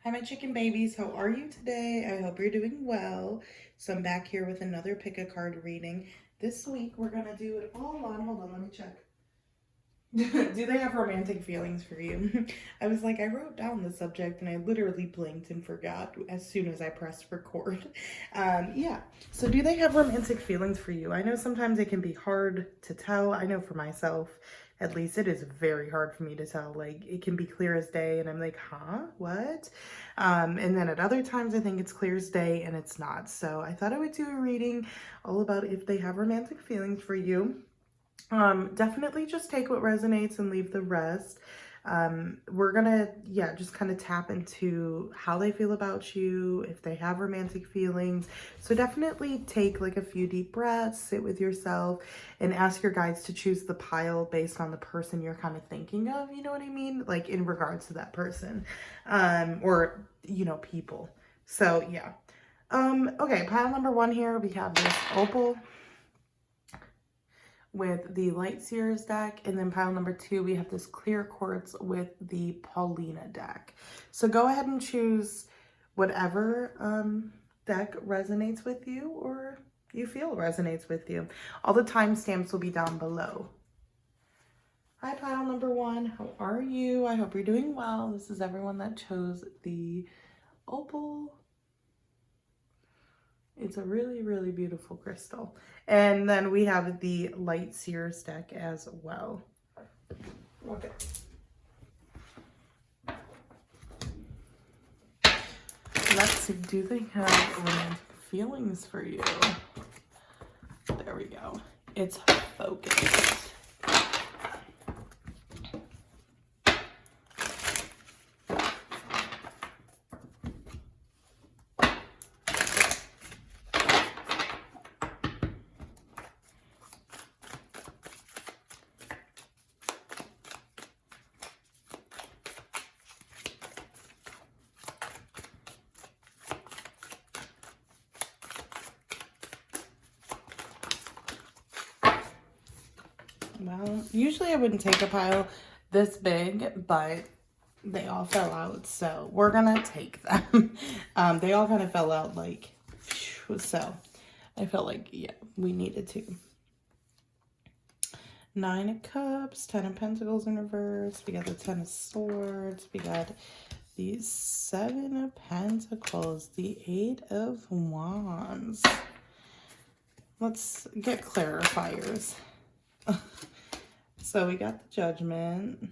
Hi, my chicken babies. How are you today? I hope you're doing well. So I'm back here with another pick a card reading. This week we're gonna do it all on. Hold on, let me check. Do they have romantic feelings for you? I was like, I wrote down the subject and I literally blinked and forgot as soon as I pressed record. Yeah. So, do they have romantic feelings for you? I know sometimes it can be hard to tell. I know for myself, at least, it is very hard for me to tell. Like, it can be clear as day, and I'm like, huh? What? And then at other times, I think it's clear as day and it's not. So, I thought I would do a reading all about if they have romantic feelings for you. Definitely just take what resonates and leave the rest. We're gonna, yeah, just kind of tap into how they feel about you, if they have romantic feelings. So definitely take like a few deep breaths, sit with yourself, and ask your guides to choose the pile based on the person you're kind of thinking of, you know what I mean? Like in regards to that person, or, people. So yeah. Okay, pile number one here, we have this opal with the Light Seers deck, and then pile number two we have this clear quartz with the Paulina deck. So go ahead and choose whatever deck resonates with you or you feel resonates with you. All the timestamps will be down below. Hi, pile number one. How are you? I hope you're doing well. This is everyone that chose the opal. It's a really, really beautiful crystal. And then we have the Light Seers deck as well. Okay. Let's see, do they have romantic feelings for you? There we go. It's focused. Well, usually I wouldn't take a pile this big, but they all fell out, so we're gonna take them. They all kind of fell out like, so I felt like, yeah, we needed to. Nine of Cups, Ten of Pentacles in reverse. We got the Ten of Swords. We got the Seven of Pentacles, the Eight of Wands. Let's get clarifiers. So we got the Judgment.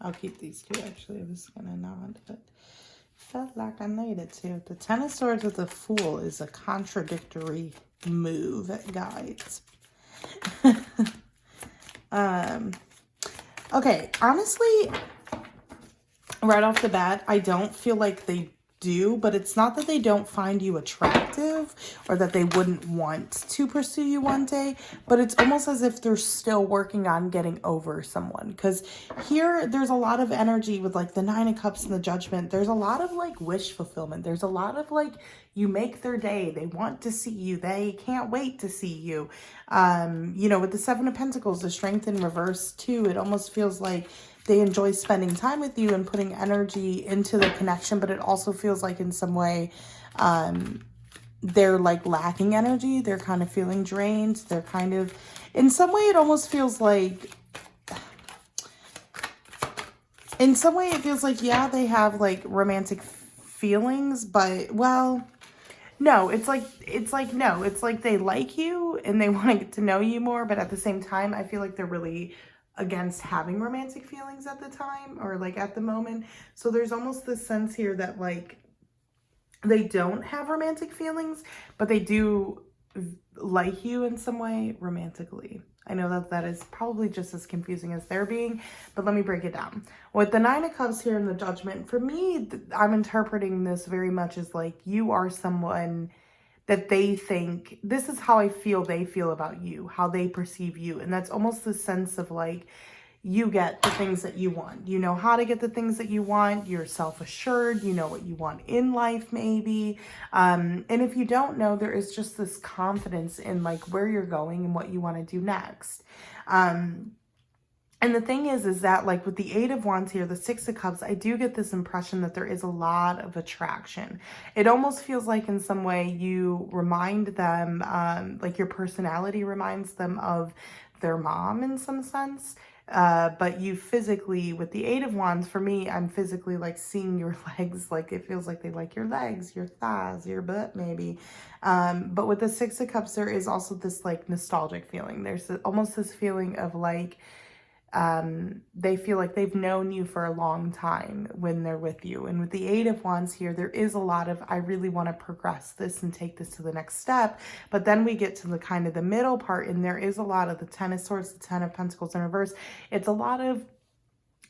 I'll keep these two, actually. I was gonna nod, but felt like I needed to. The Ten of Swords with the Fool is a contradictory move, guys. Okay, honestly, right off the bat, I don't feel like they do, but it's not that they don't find you attractive or that they wouldn't want to pursue you one day, but it's almost as if they're still working on getting over someone. Because here there's a lot of energy with like the Nine of Cups and the Judgment. There's a lot of like wish fulfillment. There's a lot of like, you make their day. They want to see you. They can't wait to see you. With the Seven of Pentacles, the Strength in reverse too, it almost feels like they enjoy spending time with you and putting energy into the connection, but it also feels like in some way they're like lacking energy. They're kind of feeling drained. They're kind of, in some way, it almost feels like, in some way it feels like, yeah, they have like romantic feelings, but well, no, it's like they like you and they want to get to know you more, but at the same time, I feel like they're really against having romantic feelings at the time or like at the moment. So there's almost this sense here that like they don't have romantic feelings, but they do like you in some way romantically. I know that that is probably just as confusing as they're being, but let me break it down. With the Nine of Cups here in the Judgment, for me, I'm interpreting this very much as like you are someone that they think, this is how I feel they feel about you, how they perceive you. And that's almost the sense of like, you get the things that you want. You know how to get the things that you want. You're self-assured. You know what you want in life, maybe. And if you don't know, there is just this confidence in like where you're going and what you want to do next. And the thing is that like with the Eight of Wands here, the Six of Cups, I do get this impression that there is a lot of attraction. It almost feels like in some way you remind them, like your personality reminds them of their mom in some sense. But you physically, with the Eight of Wands, for me, I'm physically like seeing your legs. Like it feels like they like your legs, your thighs, your butt maybe. But with the Six of Cups, there is also this like nostalgic feeling. There's almost this feeling of like, they feel like they've known you for a long time when they're with you. And with the Eight of Wands here, there is a lot of, I really want to progress this and take this to the next step. But then we get to the kind of the middle part, and there is a lot of the Ten of Swords, the Ten of Pentacles in reverse. It's a lot of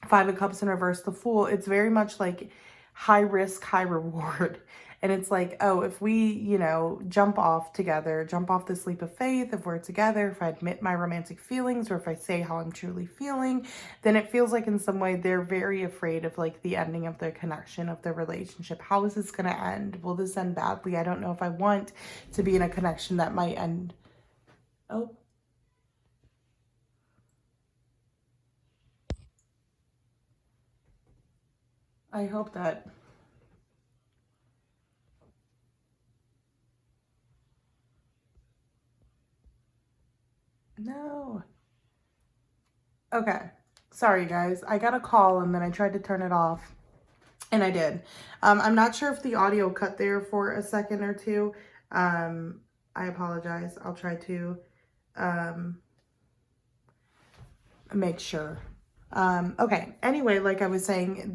Five of Cups in reverse, the Fool. It's very much like high risk, high reward. And it's like, oh, if we, you know, jump off together, jump off this leap of faith, if we're together, if I admit my romantic feelings, or if I say how I'm truly feeling, then it feels like in some way they're very afraid of like the ending of their connection, of their relationship. How is this going to end? Will this end badly? I don't know if I want to be in a connection that might end. Oh. I hope that. No. Okay. Sorry, guys. I got a call and then I tried to turn it off. And I did. I'm not sure if the audio cut there for a second or two. I apologize. I'll try to make sure. Okay. Anyway, like I was saying,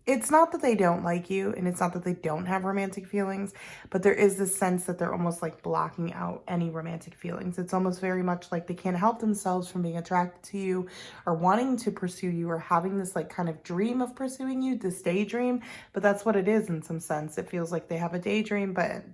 it's not that they don't like you, and it's not that they don't have romantic feelings, but there is this sense that they're almost like blocking out any romantic feelings. It's almost very much like they can't help themselves from being attracted to you or wanting to pursue you or having this like kind of dream of pursuing you, this daydream. But that's what it is in some sense. It feels like they have a daydream, but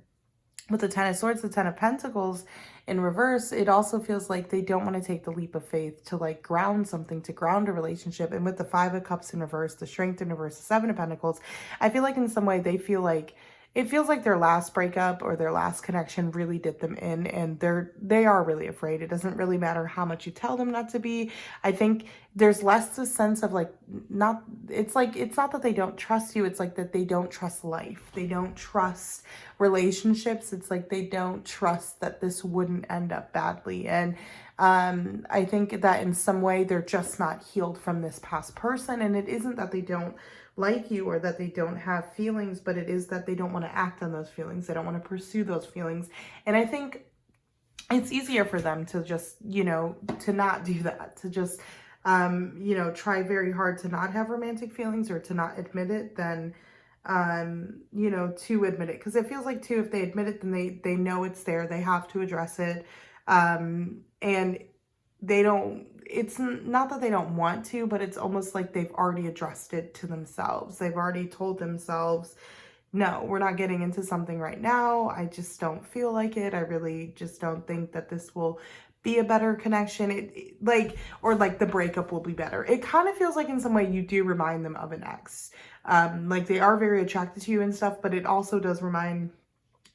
with the Ten of Swords, the Ten of Pentacles in reverse, it also feels like they don't want to take the leap of faith to like ground something, to ground a relationship. And with the Five of Cups in reverse, the Strength in reverse, the Seven of Pentacles, I feel like in some way they feel like it feels like their last breakup or their last connection really did them in, and they are really afraid. It doesn't really matter how much you tell them not to be. I think there's less this sense of like, not, it's like, it's not that they don't trust you, it's like that they don't trust life. They don't trust relationships. It's like they don't trust that this wouldn't end up badly. And I think that in some way they're just not healed from this past person. And it isn't that they don't like you or that they don't have feelings, but it is that they don't want to act on those feelings. They don't want to pursue those feelings. And I think it's easier for them to just, you know, to not do that, to just, you know, try very hard to not have romantic feelings or to not admit it than, you know, to admit it. Because it feels like too, if they admit it, then they know it's there. They have to address it. And they don't, it's not that they don't want to, but it's almost like they've already addressed it to themselves. They've already told themselves, no, we're not getting into something right now. I just don't feel like it. I really just don't think that this will be a better connection. Or like the breakup will be better. It kind of feels like in some way you do remind them of an ex. Like they are very attracted to you and stuff, but it also does remind,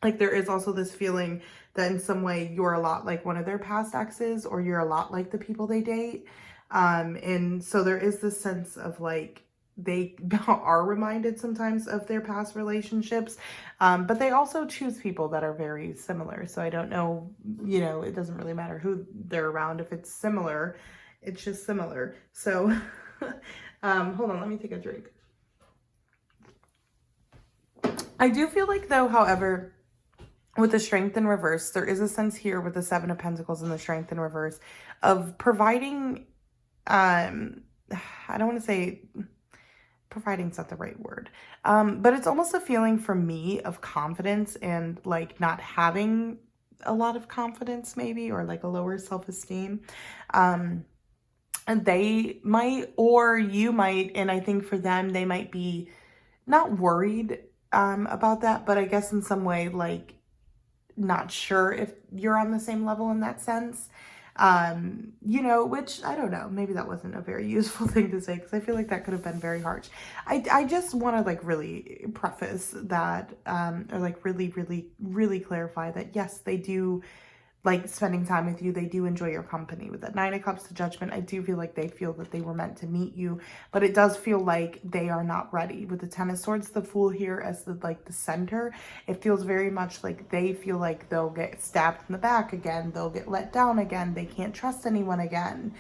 like there is also this feeling that in some way you're a lot like one of their past exes, or you're a lot like the people they date. And so there is this sense of like, they are reminded sometimes of their past relationships, but they also choose people that are very similar. So I don't know, you know, it doesn't really matter who they're around. If it's similar, it's just similar. So hold on, let me take a drink. I do feel like though, however, with the Strength in reverse, there is a sense here with the Seven of Pentacles and the Strength in reverse of providing, I don't want to say providing's not the right word, but it's almost a feeling for me of confidence and like not having a lot of confidence maybe, or like a lower self-esteem. And they might, or you might, and I think for them, they might be not worried about that, but I guess in some way, like, not sure if you're on the same level in that sense. You know, which I don't know, maybe that wasn't a very useful thing to say, because I feel like that could have been very harsh. I just want to like really preface that, or like really clarify that yes, they do like spending time with you. They do enjoy your company. With the Nine of Cups, the Judgment, I do feel like they feel that they were meant to meet you, but it does feel like they are not ready. With the Ten of Swords, the Fool here as the center, it feels very much like they feel like they'll get stabbed in the back again. They'll get let down again. They can't trust anyone again.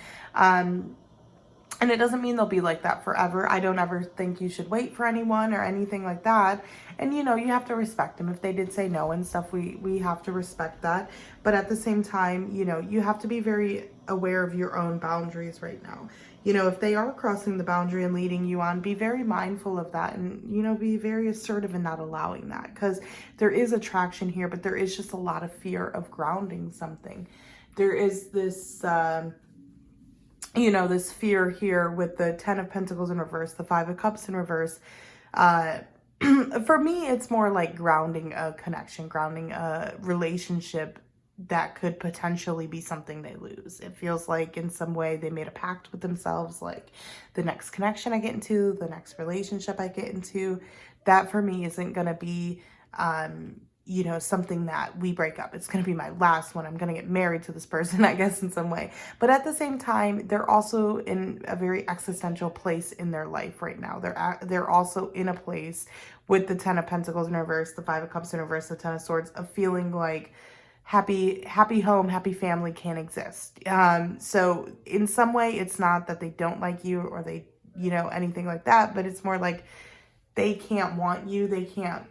And it doesn't mean they'll be like that forever. I don't ever think you should wait for anyone or anything like that. And, you know, you have to respect them. If they did say no and stuff, we have to respect that. But at the same time, you know, you have to be very aware of your own boundaries right now. You know, if they are crossing the boundary and leading you on, be very mindful of that and, you know, be very assertive in not allowing that. Because there is attraction here, but there is just a lot of fear of grounding something. There is this... you know, this fear here with the Ten of Pentacles in reverse, the Five of Cups in reverse. For me, it's more like grounding a connection, grounding a relationship that could potentially be something they lose. It feels like in some way they made a pact with themselves, like the next connection I get into, the next relationship I get into, that for me isn't going to be, you know, something that we break up. It's going to be my last one. I'm going to get married to this person, I guess, in some way. But at the same time, they're also in a very existential place in their life right now. They're also in a place with the Ten of Pentacles in reverse, the Five of Cups in reverse, the Ten of Swords, of feeling like happy home, happy family can't exist. So in some way, it's not that they don't like you or they, you know, anything like that, but it's more like they can't want you. They can't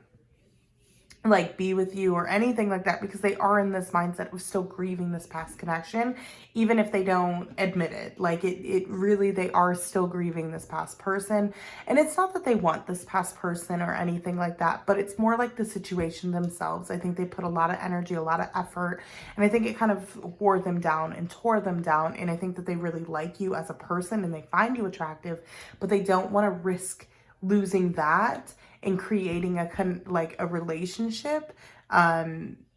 like be with you or anything like that, because they are in this mindset of still grieving this past connection, even if they don't admit it. Like it really, they are still grieving this past person. And it's not that they want this past person or anything like that, but it's more like the situation themselves. I think they put a lot of energy, a lot of effort, and I think it kind of wore them down and tore them down. And I think that they really like you as a person and they find you attractive, but they don't want to risk losing that and creating a relationship,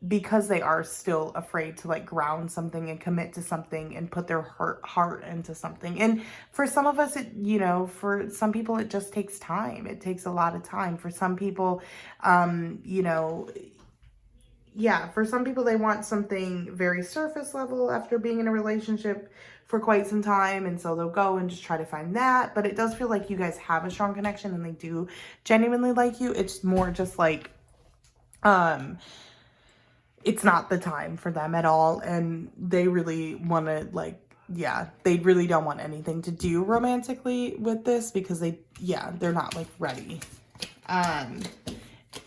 because they are still afraid to like ground something and commit to something and put their heart into something. And for some of us, it, you know, for some people, it just takes time. It takes a lot of time. For some people, you know, yeah, for some people, they want something very surface level after being in a relationship for quite some time, and so they'll go and just try to find that. But it does feel like you guys have a strong connection and they do genuinely like you. It's more just like it's not the time for them at all, and they really want to like, yeah, they really don't want anything to do romantically with this, because they're not like ready.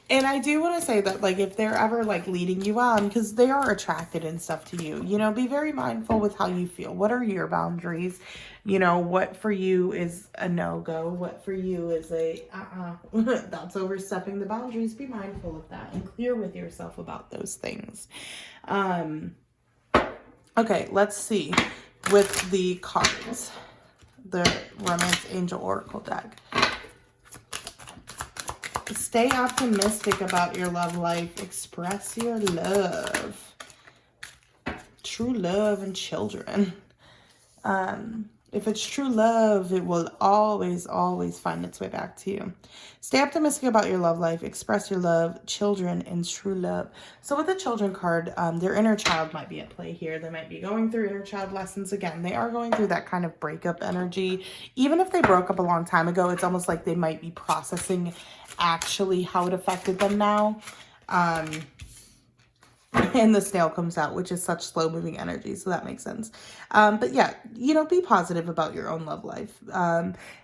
And I do want to say that, like, if they're ever, like, leading you on, because they are attracted and stuff to you, you know, be very mindful with how you feel. What are your boundaries? You know, what for you is a no-go? What for you is a, that's overstepping the boundaries. Be mindful of that and clear with yourself about those things. Okay, let's see. With the cards, the Romance Angel Oracle deck. Stay optimistic about your love life. Express your love. True love and children. If it's true love, it will always, always find its way back to you. Stay optimistic about your love life. Express your love, children, and true love. So with the children card, their inner child might be at play here. They might be going through inner child lessons again. They are going through that kind of breakup energy. Even if they broke up a long time ago, it's almost like they might be processing actually how it affected them now. And the snail comes out, which is such slow moving energy, so that makes sense. But yeah, you know, be positive about your own love life.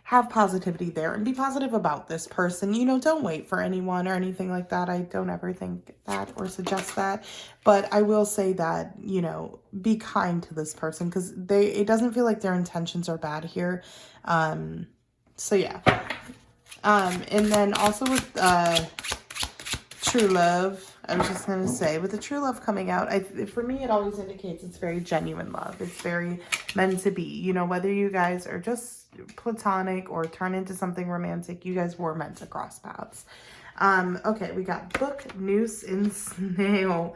Have positivity there and be positive about this person. You know, don't wait for anyone or anything like that. I don't ever think that or suggest that, but I will say that, you know, be kind to this person, because it doesn't feel like their intentions are bad here. So yeah. And then also with true love, I was just going to say, with the true love coming out, for me, it always indicates it's very genuine love. It's very meant to be. You know, whether you guys are just platonic or turn into something romantic, you guys were meant to cross paths. Okay, we got book, noose, and snail.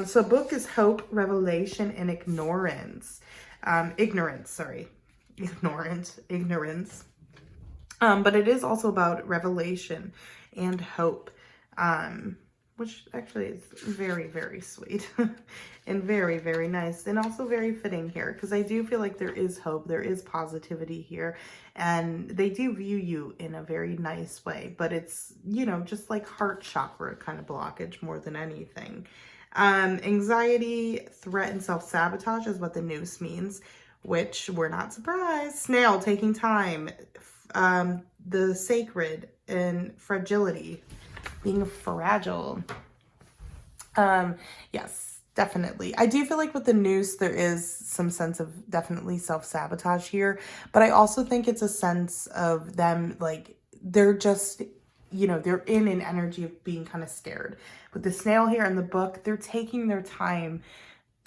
So book is hope, revelation, and ignorance. Ignorance. But it is also about revelation and hope. which actually is very, very sweet and very, very nice, and also very fitting here, because I do feel like there is hope, there is positivity here, and they do view you in a very nice way, but it's, you know, just like heart chakra kind of blockage more than anything. Anxiety, threat, and self-sabotage is what the noose means, which we're not surprised. Snail, taking time, the sacred, and fragility, being fragile. Yes, definitely. I do feel like with the noose, there is some sense of definitely self-sabotage here, but I also think it's a sense of them, like, they're just, you know, they're in an energy of being kind of scared. With the snail here in the book, they're taking their time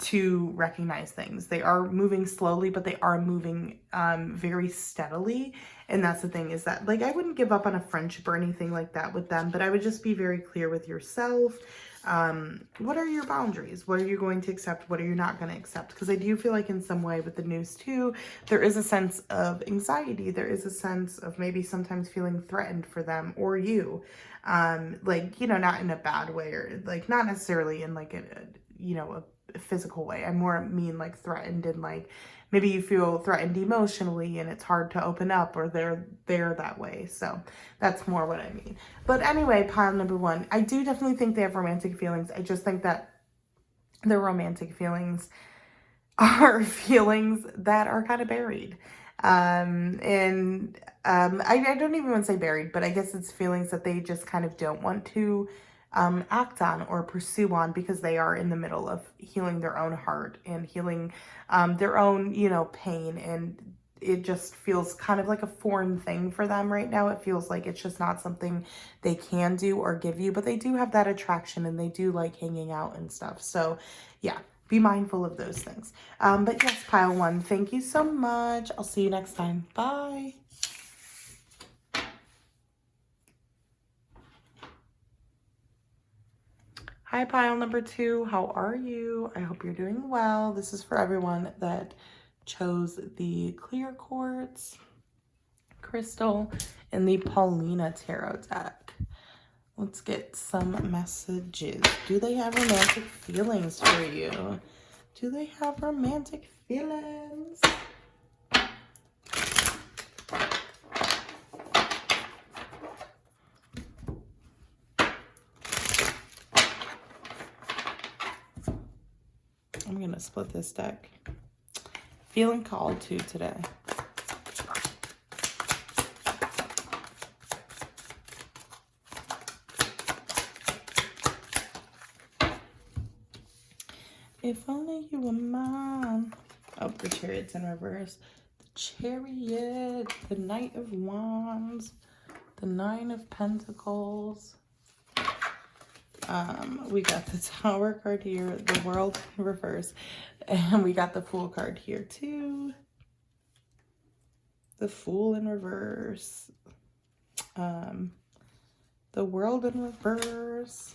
to recognize things. They are moving slowly, but they are moving very steadily. And that's the thing, is that, like, I wouldn't give up on a friendship or anything like that with them, but I would just be very clear with yourself. What are your boundaries? What are you going to accept? What are you not going to accept? Because I do feel like in some way with the noose too, there is a sense of anxiety. There is a sense of maybe sometimes feeling threatened for them or you. Like, you know, not in a bad way, or like not necessarily in like a you know, a physical way. I more mean like threatened, and like maybe you feel threatened emotionally and it's hard to open up, or they're that way. So that's more what I mean. But anyway, pile number one, I do definitely think they have romantic feelings. I just think that their romantic feelings are feelings that are kind of buried. I don't even want to say buried, but I guess it's feelings that they just kind of don't want to act on or pursue on, because they are in the middle of healing their own heart and healing their own, you know, pain. And it just feels kind of like a foreign thing for them right now. It feels like it's just not something they can do or give you, but they do have that attraction and they do like hanging out and stuff. So yeah, be mindful of those things. But yes, pile one, thank you so much. I'll see you next time. Bye. Hi, pile number two. How are you? I hope you're doing well. This is for everyone that chose the clear quartz crystal in the Paulina tarot deck. Let's get some messages. Do they have romantic feelings for you? Do they have romantic feelings? I'm going to split this deck. Feeling called to today. If only you were mine. Oh, the Chariot's in reverse. The Chariot, the Knight of Wands, the Nine of Pentacles. We got the Tower card here, the World in reverse, and we got the Fool card here too. The Fool in reverse. The World in reverse.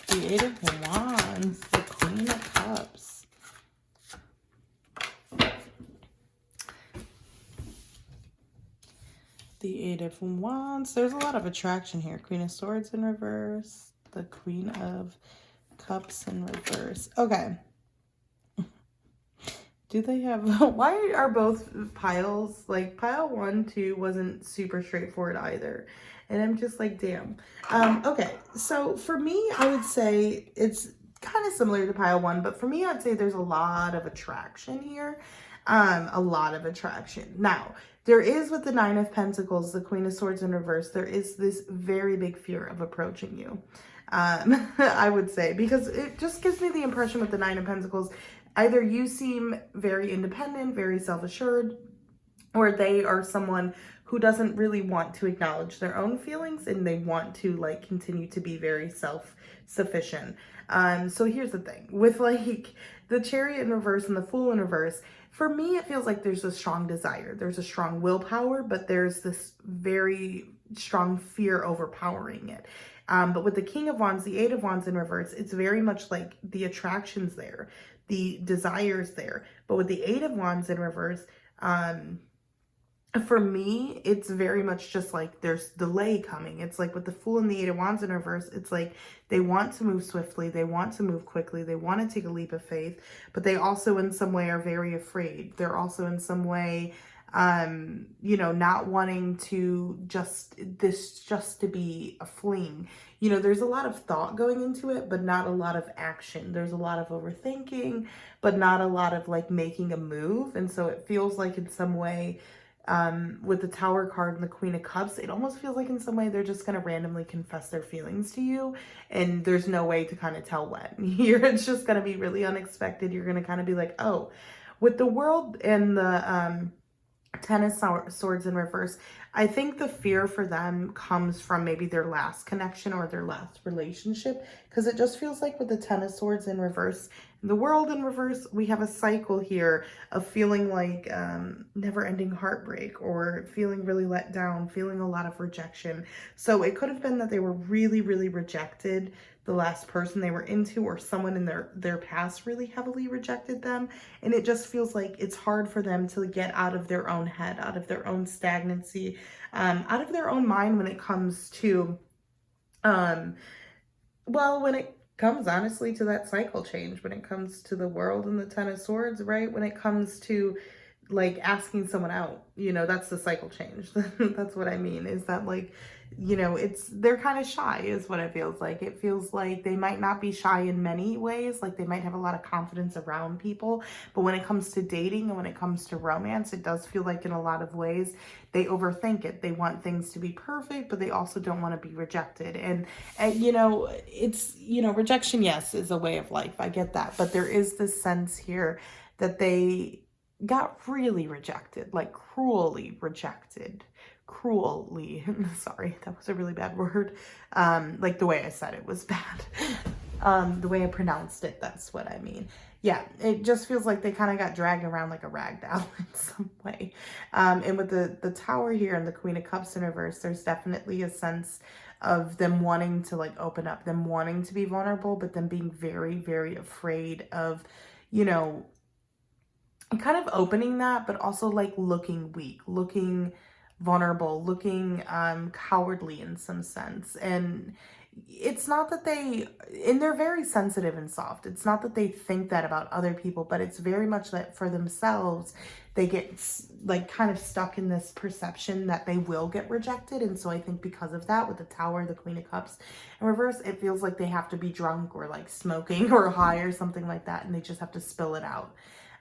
The Eight of Wands, the Queen of Cups. The Eight of Wands. There's a lot of attraction here. Queen of Swords in reverse. The Queen of Cups in reverse. Okay. Do they have... Why are both piles... Like, pile 1, 2 wasn't super straightforward either. And I'm just like, damn. Okay. So, for me, I would say it's kind of similar to pile 1. But for me, I'd say there's a lot of attraction here. A lot of attraction. Now... There is, with the Nine of Pentacles, the Queen of Swords in reverse, there is this very big fear of approaching you. I would say, because it just gives me the impression with the Nine of Pentacles, either you seem very independent, very self-assured, or they are someone who doesn't really want to acknowledge their own feelings, and they want to like continue to be very self-sufficient. So here's the thing, with like the Chariot in reverse and the Fool in reverse, for me, it feels like there's a strong desire. There's a strong willpower, but there's this very strong fear overpowering it. But with the King of Wands, the Eight of Wands in reverse, it's very much like the attraction's there, the desire's there. But with the Eight of Wands in reverse, For me, it's very much just like there's delay coming. It's like with the Fool and the Eight of Wands in reverse, it's like they want to move swiftly, they want to move quickly, they want to take a leap of faith, but they also in some way are very afraid. They're also in some way not wanting to just to be a fling. There's a lot of thought going into it, but not a lot of action. There's a lot of overthinking, but not a lot of like making a move. And so it feels like in some way, with the Tower card and the Queen of Cups, it almost feels like in some way they're just going to randomly confess their feelings to you, and there's no way to kind of tell when. It's just going to be really unexpected. You're going to kind of be like, oh, with the World and the Ten of Swords in reverse, I think the fear for them comes from maybe their last connection or their last relationship, because it just feels like with the Ten of Swords in reverse, the World in reverse, we have a cycle here of feeling like never-ending heartbreak, or feeling really let down, feeling a lot of rejection. So it could have been that they were really, really rejected, the last person they were into, or someone in their past really heavily rejected them. And it just feels like it's hard for them to get out of their own head, out of their own stagnancy, out of their own mind when it comes to, when it comes honestly to that cycle change, when it comes to the World and the Ten of Swords, right? When it comes to like asking someone out, that's the cycle change. That's what I mean, is that like, they're kind of shy is what it feels like. It feels like they might not be shy in many ways. Like they might have a lot of confidence around people, but when it comes to dating and when it comes to romance, it does feel like in a lot of ways they overthink it. They want things to be perfect, but they also don't want to be rejected. And it's, rejection, yes, is a way of life. I get that. But there is this sense here that they got really rejected, like cruelly rejected. Cruelly, sorry, that was a really bad word. Like the way I said it was bad. The way I pronounced it, that's what I mean. Yeah, it just feels like they kind of got dragged around like a rag doll in some way. And with the Tower here and the Queen of Cups in reverse, there's definitely a sense of them wanting to like open up, them wanting to be vulnerable, but them being very, very afraid of, kind of opening that, but also like looking weak, looking vulnerable, looking cowardly in some sense. And it's not that they're very sensitive and soft. It's not that they think that about other people, but it's very much that for themselves, they get like kind of stuck in this perception that they will get rejected. And so I think because of that, with the Tower, the Queen of Cups in reverse, it feels like they have to be drunk or like smoking or high or something like that, and they just have to spill it out.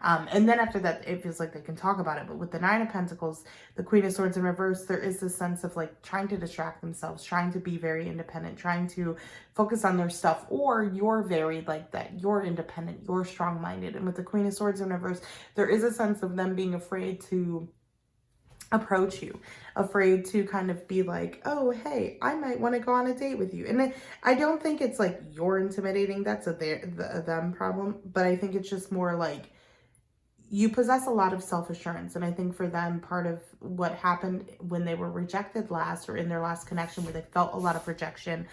And then after that, it feels like they can talk about it. But with the Nine of Pentacles, the Queen of Swords in reverse, there is this sense of like trying to distract themselves, trying to be very independent, trying to focus on their stuff, or you're very like that. You're independent, you're strong-minded. And with the Queen of Swords in reverse, there is a sense of them being afraid to approach you, afraid to kind of be like, oh, hey, I might want to go on a date with you. And I don't think it's like you're intimidating. That's a them problem. But I think it's just more like, you possess a lot of self-assurance. And I think for them, part of what happened when they were rejected last, or in their last connection where they felt a lot of rejection,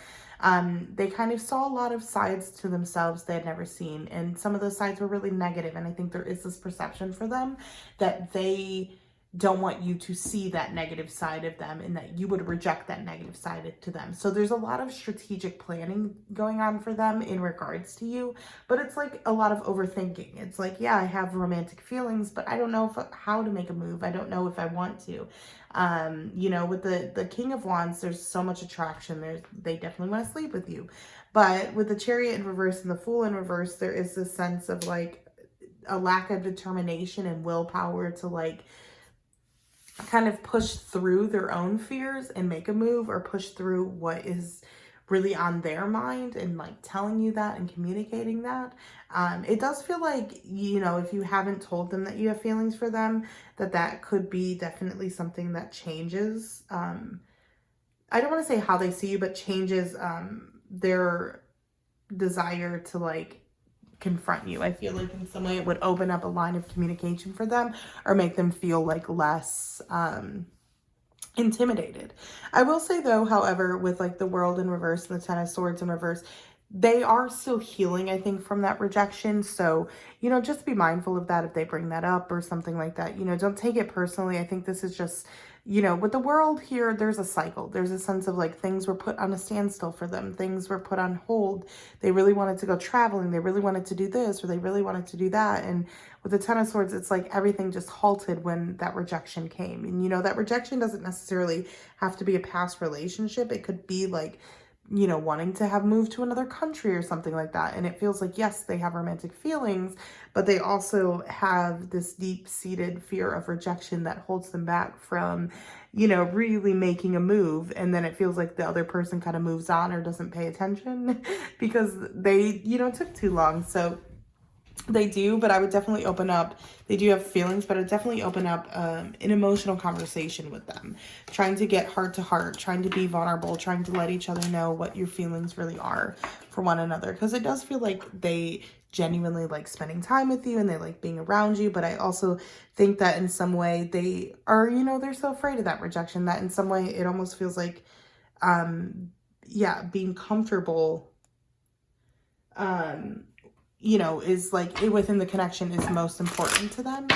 they kind of saw a lot of sides to themselves they had never seen. And some of those sides were really negative. And I think there is this perception for them that they don't want you to see that negative side of them, and that you would reject that negative side to them. So there's a lot of strategic planning going on for them in regards to you, but it's like a lot of overthinking. It's like, yeah, I have romantic feelings, but I don't know how to make a move. I don't know if I want to. With the King of Wands, there's so much attraction. They definitely want to sleep with you. But with the Chariot in reverse and the Fool in reverse, there is this sense of like a lack of determination and willpower to like kind of push through their own fears and make a move, or push through what is really on their mind, and like telling you that and communicating that. It does feel like, if you haven't told them that you have feelings for them, that could be definitely something that changes. I don't want to say how they see you, but changes their desire to like confront you. I feel like in some way it would open up a line of communication for them, or make them feel like less intimidated. I will say though, however, with like the World in reverse and the Ten of Swords in reverse, they are still healing, I think, from that rejection. So, you know, just be mindful of that if they bring that up or something like that. You know, don't take it personally. I think this is just, you know, with the world here, there's a cycle. There's a sense of like things were put on a standstill for them. Things were put on hold. They really wanted to go traveling. They really wanted to do this, or they really wanted to do that. And with the Ten of Swords, it's like everything just halted when that rejection came. And, you know, that rejection doesn't necessarily have to be a past relationship. It could be like, you know, wanting to have moved to another country or something like that. And it feels like, yes, they have romantic feelings, but they also have this deep-seated fear of rejection that holds them back from, you know, really making a move. And then it feels like the other person kind of moves on or doesn't pay attention because they, you know, took too long. So they do, but I would definitely open up. They do have feelings, but I would definitely open up an emotional conversation with them. Trying to get heart to heart, trying to be vulnerable, trying to let each other know what your feelings really are for one another. Because it does feel like they genuinely like spending time with you and they like being around you. But I also think that in some way they are, you know, they're so afraid of that rejection that in some way it almost feels like, yeah, being comfortable, you know, is like within the connection is most important to them.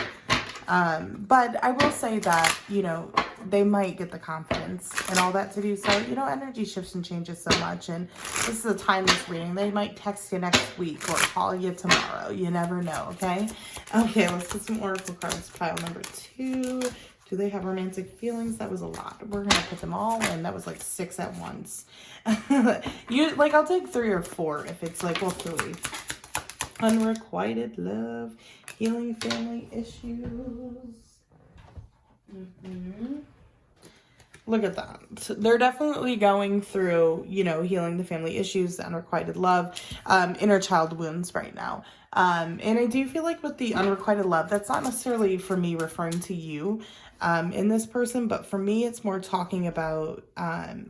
But I will say that, you know, they might get the confidence and all that to do so. You know, energy shifts and changes so much. And this is a timeless reading. They might text you next week or call you tomorrow. You never know, okay? Okay, let's get some oracle cards. Pile number 2. Do they have romantic feelings? That was a lot. We're going to put them all in. That was like 6 at once. I'll take 3 or 4 if it's like, well, 3. Unrequited love, healing family issues. Look at that. So they're definitely going through, you know, healing the family issues, the unrequited love, inner child wounds right now. And I do feel like with the unrequited love, that's not necessarily for me referring to you in this person, but for me, it's more talking about,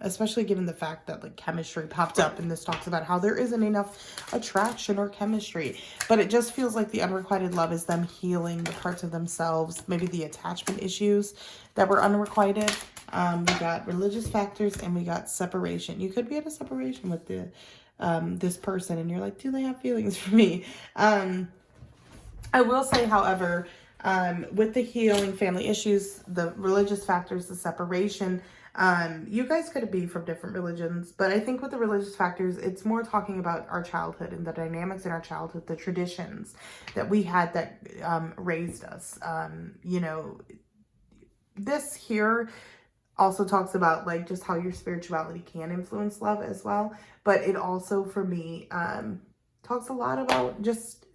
especially given the fact that like chemistry popped up and this talks about how there isn't enough attraction or chemistry, but it just feels like the unrequited love is them healing the parts of themselves, maybe the attachment issues that were unrequited. We got religious factors and we got separation. You could be at a separation with the this person and you're like, do they have feelings for me? I will say, however, with the healing family issues, the religious factors, the separation, you guys could be from different religions, but I think with the religious factors, it's more talking about our childhood and the dynamics in our childhood, the traditions that we had that raised us. You know, this here also talks about like just how your spirituality can influence love as well. But it also, for me, talks a lot about just,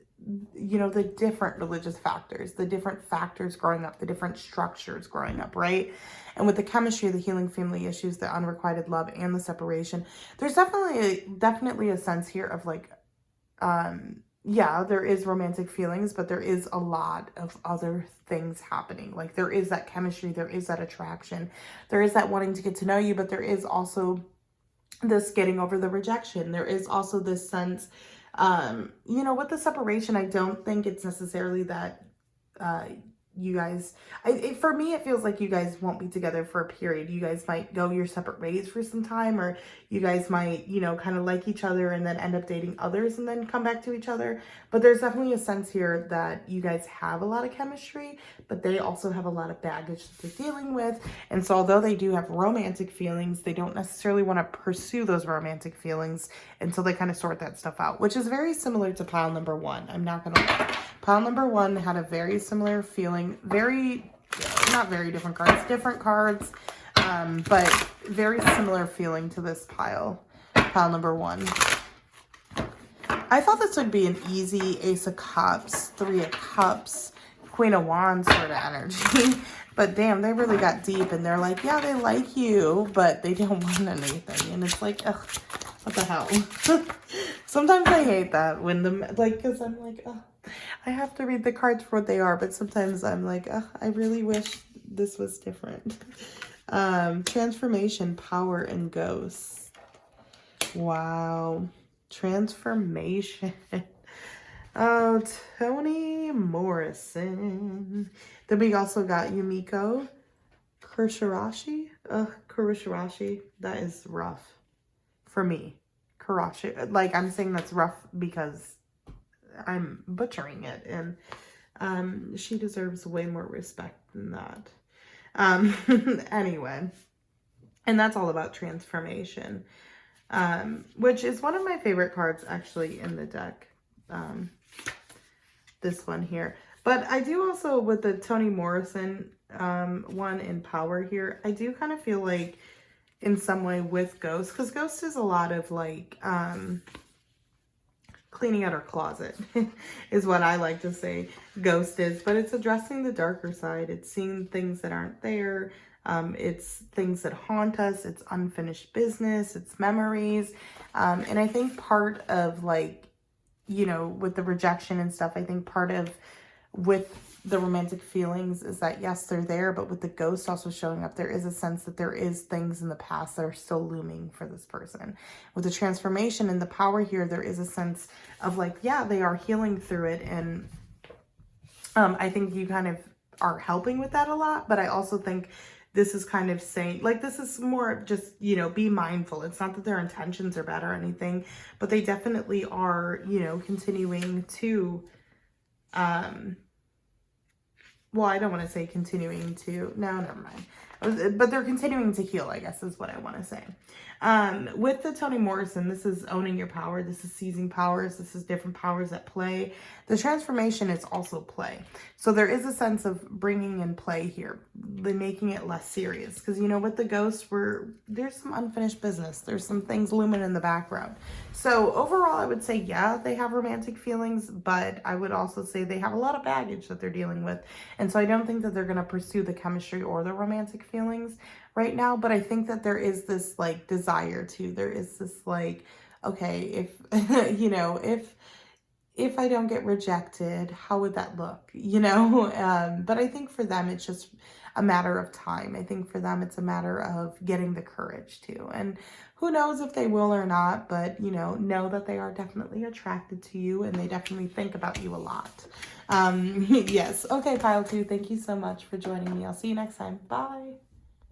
you know, the different religious factors, the different factors growing up, the different structures growing up, right? And with the chemistry, the healing family issues, the unrequited love, and the separation, there's definitely a sense here of like, yeah, there is romantic feelings, but there is a lot of other things happening. Like there is that chemistry, there is that attraction, there is that wanting to get to know you, but there is also this getting over the rejection. There is also this sense, you know, with the separation, I don't think it's necessarily that you guys, for me, it feels like you guys won't be together for a period. You guys might go your separate ways for some time, or you guys might, you know, kind of like each other and then end up dating others and then come back to each other. But there's definitely a sense here that you guys have a lot of chemistry, but they also have a lot of baggage that they're dealing with. And so although they do have romantic feelings, they don't necessarily want to pursue those romantic feelings until they kind of sort that stuff out, which is very similar to pile number 1. I'm not going to lie. Pile number 1 had a very similar feeling, not very different cards, but very similar feeling to this pile number 1. I thought this would be an easy Ace of Cups, 3 of Cups, Queen of Wands sort of energy, but damn, they really got deep and they're like, yeah, they like you, but they don't want anything, and it's like, ugh, what the hell? Sometimes I hate that when because I'm like, oh, I have to read the cards for what they are, but sometimes I'm like, oh, I really wish this was different. Transformation, power, and ghosts. Wow. Transformation. Oh, Toni Morrison. Then we also got Yumiko Kurashirashi. Kurashirashi. That is rough for me. Hirashi. Like, I'm saying that's rough because I'm butchering it, and she deserves way more respect than that. Anyway, and that's all about transformation, which is one of my favorite cards actually in the deck. This one here. But I do also, with the Toni Morrison one in Power here, I do kind of feel like in some way with Ghost, because Ghost is a lot of like cleaning out her closet is what I like to say Ghost is, but it's addressing the darker side. It's seeing things that aren't there. It's things that haunt us. It's unfinished business. It's memories. And I think part of like, you know, with the rejection and stuff, I think part of with the romantic feelings is that yes, they're there, but with the ghost also showing up, there is a sense that there is things in the past that are still looming for this person. With the transformation and the Power here, there is a sense of like, yeah, they are healing through it. And I think you kind of are helping with that a lot, but I also think this is kind of saying, like, this is more just, you know, be mindful. It's not that their intentions are bad or anything, but they definitely are, you know, continuing to, well, I don't want to say continuing to, no, never mind. But they're continuing to heal, I guess is what I want to say. With the Toni Morrison, this is owning your power. This is seizing powers. This is different powers at play. The transformation is also play. So there is a sense of bringing in play here, making it less serious. Because, you know, with the ghost, there's some unfinished business. There's some things looming in the background. So overall, I would say, yeah, they have romantic feelings, but I would also say they have a lot of baggage that they're dealing with. And so I don't think that they're going to pursue the chemistry or the romantic feelings right now, but I think that there is this like desire to, there is this like, okay, if, you know, if I don't get rejected, how would that look, you know? But I think for them, it's just a matter of time. I think for them, it's a matter of getting the courage to, and who knows if they will or not, but, you know that they are definitely attracted to you and they definitely think about you a lot. Yes. Okay, Pile 2, thank you so much for joining me. I'll see you next time. Bye.